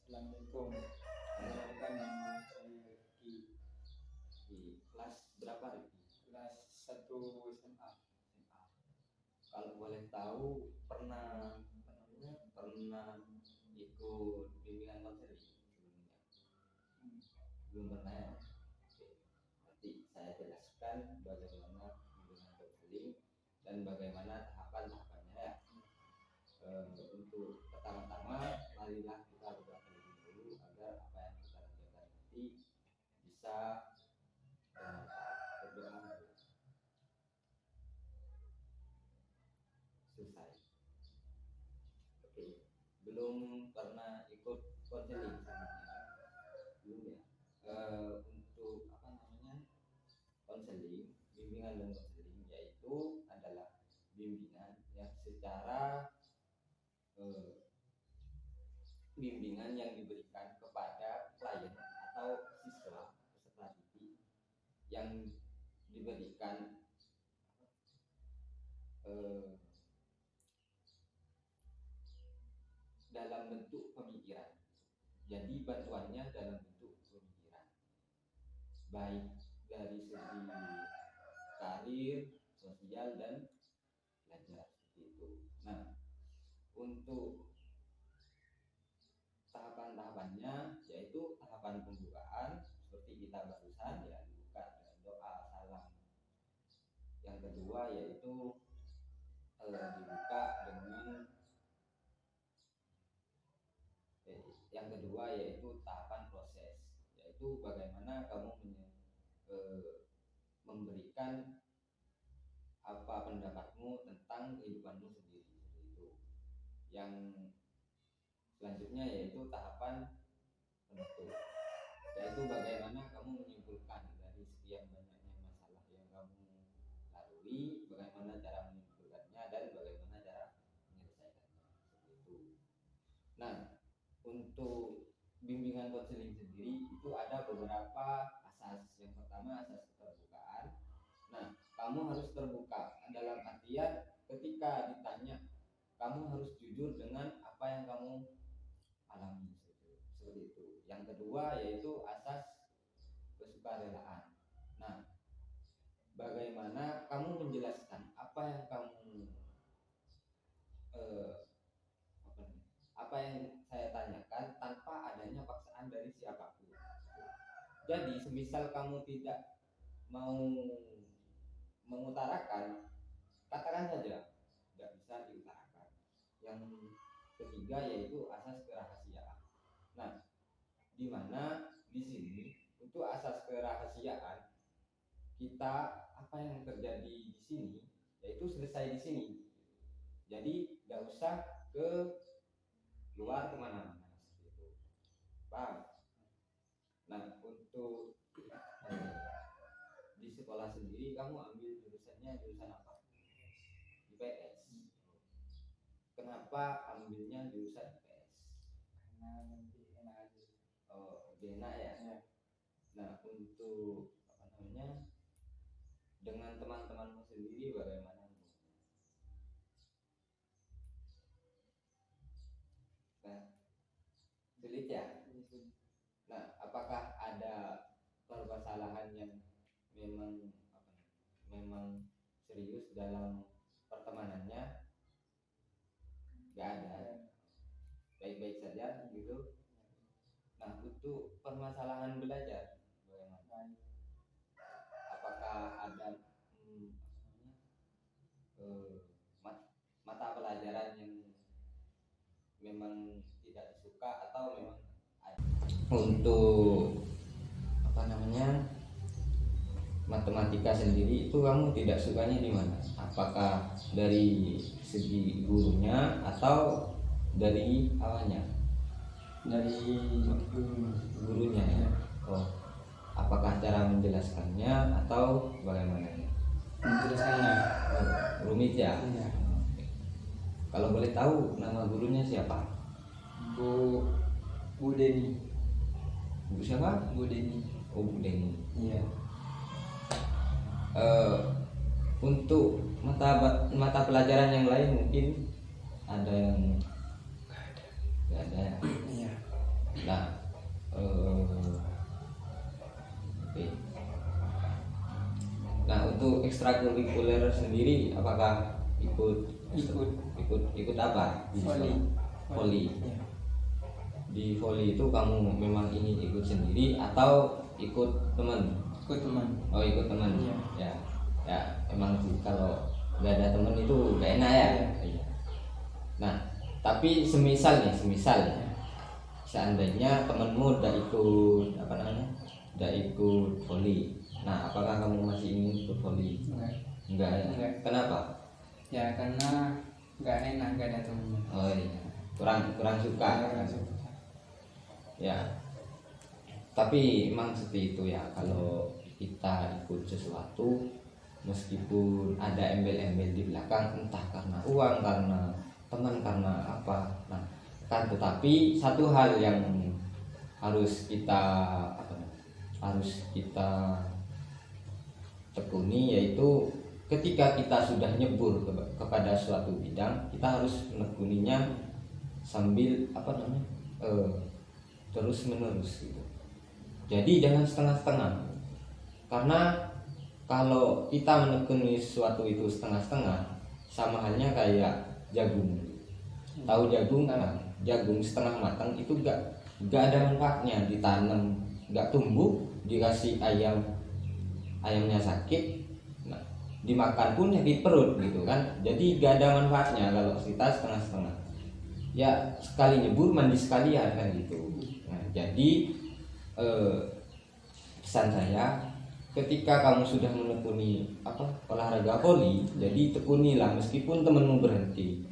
Assalamualaikum. Perkenalkan nama saya Ki. Di kelas berapa Riki? Kelas 1 SMA. SMA. Kalau boleh tahu pernah ikut bimbingan konseling sebelumnya? Belum pernah ya? Oke. Nanti saya jelaskan bagaimana bimbingan konseling dan bagaimana tahapan-tahapannya ya. Untuk pertama-tama marilah kita berdoa terlebih dahulu agar apa yang kita kerjakan nanti bisa berdoa selesai. Oke, belum pernah ikut konseling sebelumnya, belum ya. Untuk apa namanya konseling, bimbingan dan konseling yaitu adalah bimbingan yang secara bimbingan yang diberikan kepada klien atau siswa peserta didik yang diberikan dalam bentuk pemikiran. Jadi bantuannya dalam bentuk pemikiran, baik dari segi karir, sosial dan belajar seperti itu. Nah, untuk tahapan-tahapannya yaitu tahapan pembukaan seperti kita barusan ya, dibuka dengan doa salam. Yang kedua yaitu dibuka dengan yang kedua yaitu tahapan proses, yaitu bagaimana kamu memberikan apa pendapatmu tentang kehidupanmu sendiri seperti itu. Yang selanjutnya yaitu tahapan penutup, yaitu bagaimana kamu menyimpulkan dari sekian banyaknya masalah yang kamu lalui, bagaimana cara menyimpulkannya dan bagaimana cara menyelesaikannya seperti itu. Nah, untuk bimbingan konseling sendiri itu ada beberapa asas. Yang pertama asas keterbukaan. Nah, kamu harus terbuka dalam artian ketika ditanya kamu harus jujur dengan apa yang kamu alami seperti itu. Yang kedua yaitu asas kesukarelaan. Nah, bagaimana kamu menjelaskan apa yang kamu apa yang saya tanyakan tanpa adanya paksaan dari siapapun. Jadi semisal kamu tidak mau mengutarakan, katakan saja tidak bisa diutarakan. Yang ketiga yaitu asas kerahasiaan. Nah, di mana di sini untuk asas kerahasiaan kita apa yang terjadi di sini yaitu selesai di sini. Jadi tidak usah ke luar kemana-mana seperti itu, paham? Nah, untuk di sekolah sendiri kamu ambil jurusannya jurusan apa? IPS. Kenapa ambilnya jurusan IPS? Karena nanti enak aja. Oh, enak ya? Ya. Nah, untuk apa namanya dengan teman-temanmu sendiri bagaimana? Sulit ya? Nah, apakah ada permasalahan yang memang serius dalam pertemanannya? Gak ada, baik-baik saja gitu. Nah, untuk permasalahan belajar bagaimana? Apakah ada mata pelajaran yang memang tidak disuka atau memang ada? Untuk apa namanya matematika sendiri itu kamu tidak sukanya di mana? Apakah dari segi gurunya atau dari awalnya? Dari Gurunya ya. Oh, apakah cara menjelaskannya atau bagaimana? menjelaskannya Rumit ya? ya. Kalau boleh tahu nama gurunya siapa? Bu Deni. Bu siapa? Bu Deni. Oh, Bu Deni. Iya. Untuk mata pelajaran yang lain mungkin ada yang nggak ada. Iya. Nah, oke. Nah, untuk ekstrakurikuler sendiri apakah ikut apa? Di Voli. Voli. Ya. Di voli itu kamu memang ingin ikut sendiri atau ikut teman? Ikut teman. Oh, ikut teman. Iya. Ya emang sih kalau nggak ada teman itu gak enak ya. Iya. Nah, tapi semisal seandainya temanmu udah ikut udah ikut voli. Nah, apakah kamu masih ingin ikut voli? Enggak ya. Enggak. Kenapa? Ya karena nggak enak, nggak ada temennya. Oh iya, kurang suka. Ya, tapi emang seperti itu ya, kalau kita ikut sesuatu meskipun ada embel-embel di belakang, entah karena uang, karena teman, karena apa, nah kan, tetapi satu hal yang harus kita tekuni, yaitu ketika kita sudah nyebur kepada suatu bidang, kita harus menekuninya sambil terus menerus gitu. Jadi jangan setengah-setengah, karena kalau kita menekuni sesuatu itu setengah-setengah, sama halnya kayak jagung. Tahu jagung? Nah, jagung setengah matang itu gak ada manfaatnya. Ditanam gak tumbuh, dikasih ayamnya sakit, nah dimakan pun sakit perut gitu kan. Jadi gak ada manfaatnya kalau kita setengah-setengah. Ya sekali nyebur mandi sekalian kan gitu. Nah, jadi pesan saya, ketika kamu sudah menekuni olahraga voli, jadi tekunilah meskipun temenmu berhenti.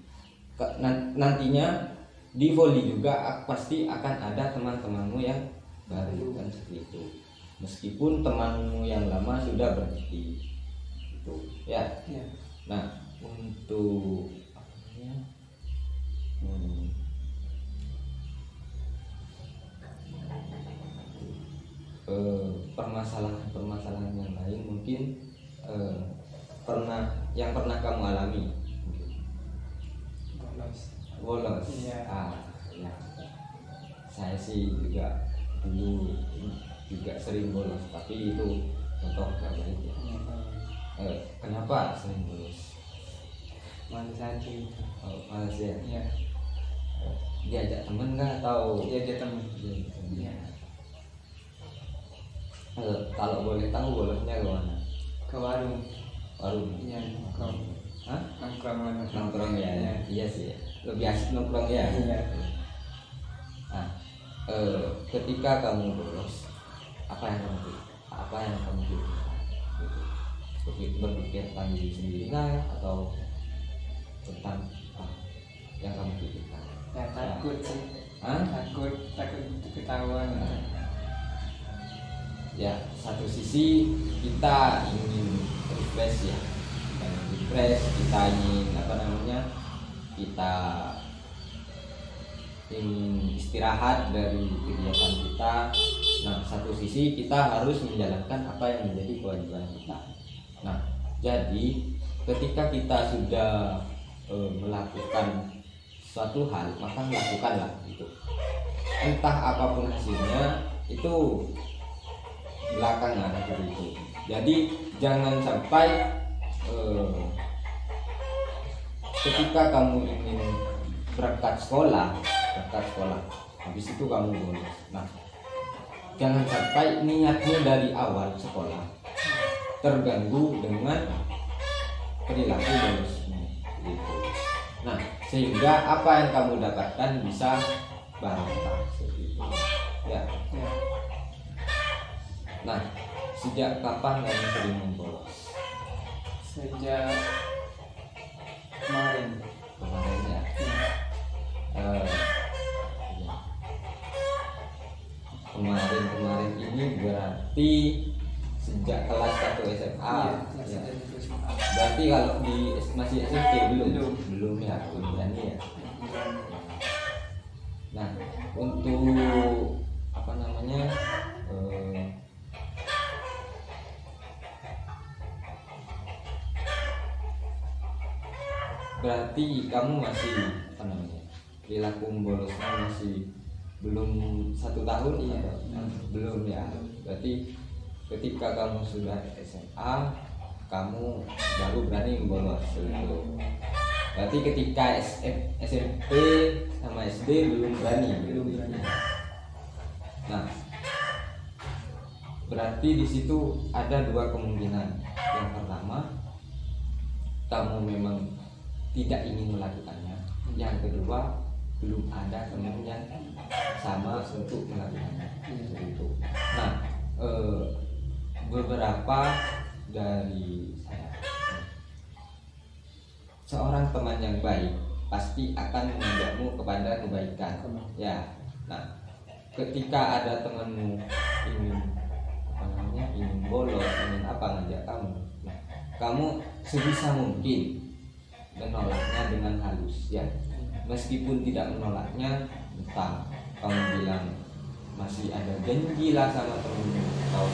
Nantinya di voli juga pasti akan ada teman-temanmu yang baru kan, seperti itu. Meskipun temanmu yang lama sudah berhenti, itu ya. Nah, untuk permasalahan yang lain mungkin yang pernah kamu alami, bolos. Iya. Ya. Saya sih juga dulu sering bolos, tapi itu contoh gak baik ya. Kenapa sering bolos? Malas aja itu. Malas ya. Iya. Diajak temen nggak atau Dia teman. Iya. Kalau boleh tahu bolosnya ke mana? Ke warung. Iya, nongkrong. Hah? Nongkrong ya. Iya. Iya sih ya. Lebih asik nongkrong ya. Iya. Nah, ketika kamu bolos, apa yang kamu pikirkan? Gitu. Berpikir tentang diri sendiri kah, atau tentang yang kamu pikirkan? Ya takut sih. Takut ketahuan. Ya, satu sisi kita ingin refresh ya, kita ingin kita ingin istirahat dari kegiatan kita. Nah, satu sisi kita harus menjalankan apa yang menjadi kewajiban kita. Nah, jadi ketika kita sudah melakukan suatu hal, maka lakukanlah itu. Entah apapun hasilnya, itu belakangan begitu. Jadi jangan sampai ketika kamu ingin berangkat sekolah, habis itu kamu bolos. Nah, jangan sampai niatnya dari awal sekolah terganggu dengan perilaku bolosnya gitu. Nah, sehingga apa yang kamu dapatkan bisa barangkali seperti itu ya. Nah, sejak kapan kamu sering membolos? Sejak kemarin ya. Kemarin ini berarti sejak kelas 1 SMA. Iya, Ya. Berarti kalau masih SMP belum ya, belum berani ya. Nah, untuk berarti kamu masih perilaku membolosnya masih belum 1 tahun Iya. atau belum ya. Berarti ketika kamu sudah SMA kamu baru berani bolos itu. Berarti ketika SMP sama SD belum berani. Nah, berarti di situ ada 2 kemungkinan. Yang pertama, kamu memang tidak ingin melakukannya. Yang kedua, belum ada teman yang sama untuk melakukannya. Seperti itu. Nah, beberapa dari saya, seorang teman yang baik pasti akan mengajakmu kepada kebaikan. Ya. Nah, ketika ada temanmu ingin bolos, ingin ngajak kamu, nah, kamu sebisa mungkin menolaknya dengan halus ya. Meskipun tidak menolaknya, entah kamu bilang masih ada janji lah sama temenmu, atau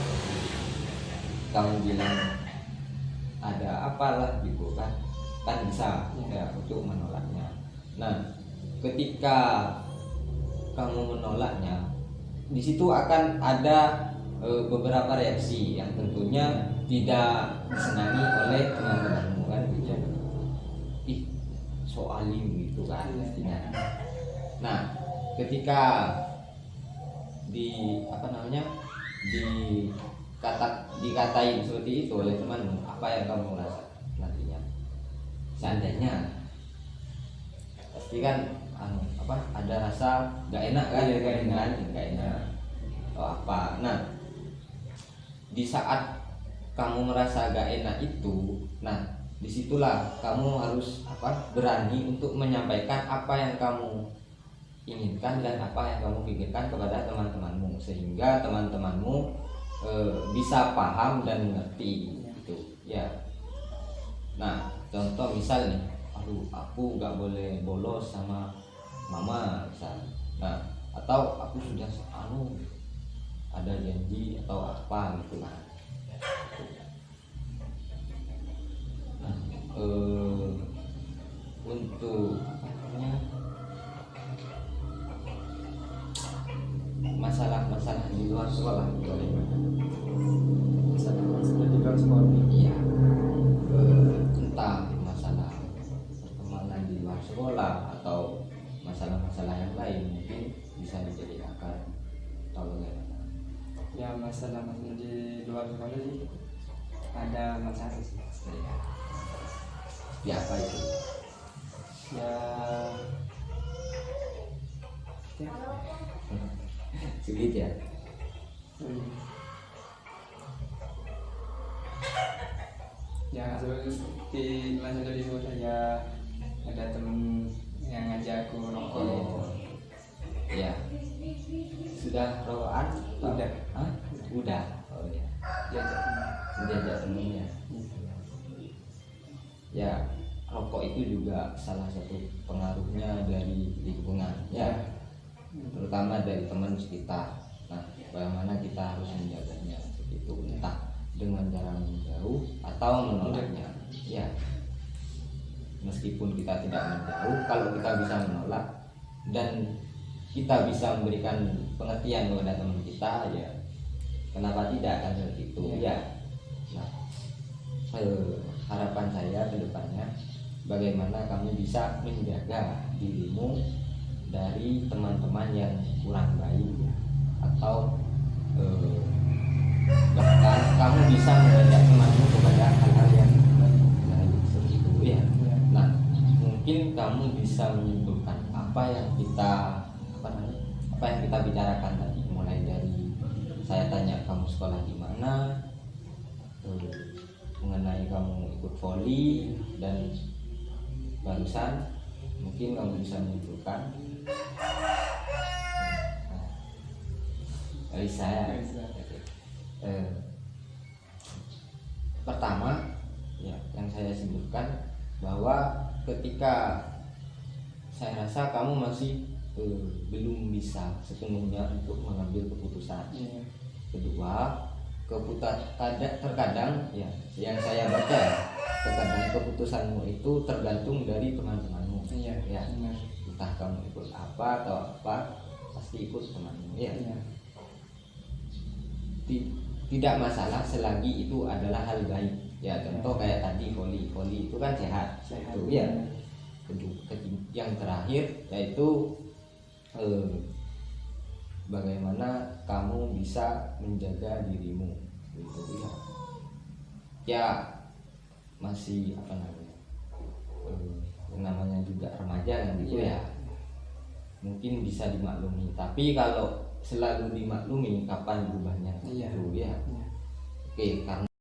kamu bilang ada apalah gitu kan bisa ya untuk menolaknya. Nah, ketika kamu menolaknya, di situ akan ada beberapa reaksi yang tentunya tidak disenangi oleh teman-temanmu kan, ih soalim gitu kan pastinya. Nah, ketika dikatain seperti itu oleh temanmu, apa yang kamu rasa nantinya? Seandainya pasti kan ada rasa gak enak kan, gak enak atau apa. Nah, di saat kamu merasa gak enak itu, nah disitulah kamu harus berani untuk menyampaikan apa yang kamu inginkan dan apa yang kamu pikirkan kepada teman-temanmu, sehingga teman-temanmu bisa paham dan mengerti gitu ya. Nah, contoh misal nih, aku nggak boleh bolos sama mama misal. Nah, atau aku sudah ada janji atau apa gitu lah. Nah, untuk masalah-masalah di luar sekolah bagaimana? Masalah di luar sekolah. Iya. Entah masalah pertemanan di luar sekolah atau masalah-masalah yang lain, mungkin bisa menjadi akar atau bagaimana? Ya, masalah di luar sekolah sih ada masalah sih. Ya, apa itu? Ya, Sulit ya. Ya, seperti masalah di sekolah ya, ada temen yang ngajak aku rokok. Ya. Sudah rokokan? Udah. Hah? Udah. Oh ya. Diajak temennya. Ya, rokok itu juga salah satu pengaruhnya dari lingkungan ya, terutama dari teman sekitar. Nah, bagaimana kita harus menjaganya begitu, entah dengan cara menjauh atau menolaknya ya. Meskipun kita tidak menjauh, kalau kita bisa menolak dan kita bisa memberikan pengertian kepada teman kita ya, kenapa tidak kan seperti itu ya. Nah, harapan saya ke depannya, bagaimana kamu bisa menjaga dirimu dari teman-teman yang kurang baik, atau bahkan kamu bisa mengajak temanmu kepada hal-hal yang baik seperti itu ya. Nah, mungkin kamu bisa menyimpulkan apa yang kita bicarakan tadi, mulai dari saya tanya kamu sekolah di mana, mengenai kamu ikut voli, dan barusan mungkin kamu bisa menyimpulkan dari saya. Pertama ya, yang saya simpulkan bahwa ketika saya rasa kamu masih belum bisa sepenuhnya untuk mengambil keputusan. Kedua, terkadang ya, yang saya baca ya, terkadang keputusanmu itu tergantung dari teman-temanmu ya. Entah kamu ikut apa atau apa, pasti ikut temanmu ya. Iya. Tidak masalah selagi itu adalah hal baik ya, contoh kayak tadi voli itu kan sehat, Sehat. itu ya. Yang terakhir yaitu bagaimana kamu bisa menjaga dirimu gitu ya. Ya masih apa namanya, namanya juga remaja kan gitu Iya. ya, mungkin bisa dimaklumi. Tapi kalau selalu dimaklumi, kapan berubahnya Iya. gitu ya. Iya. Oke, karena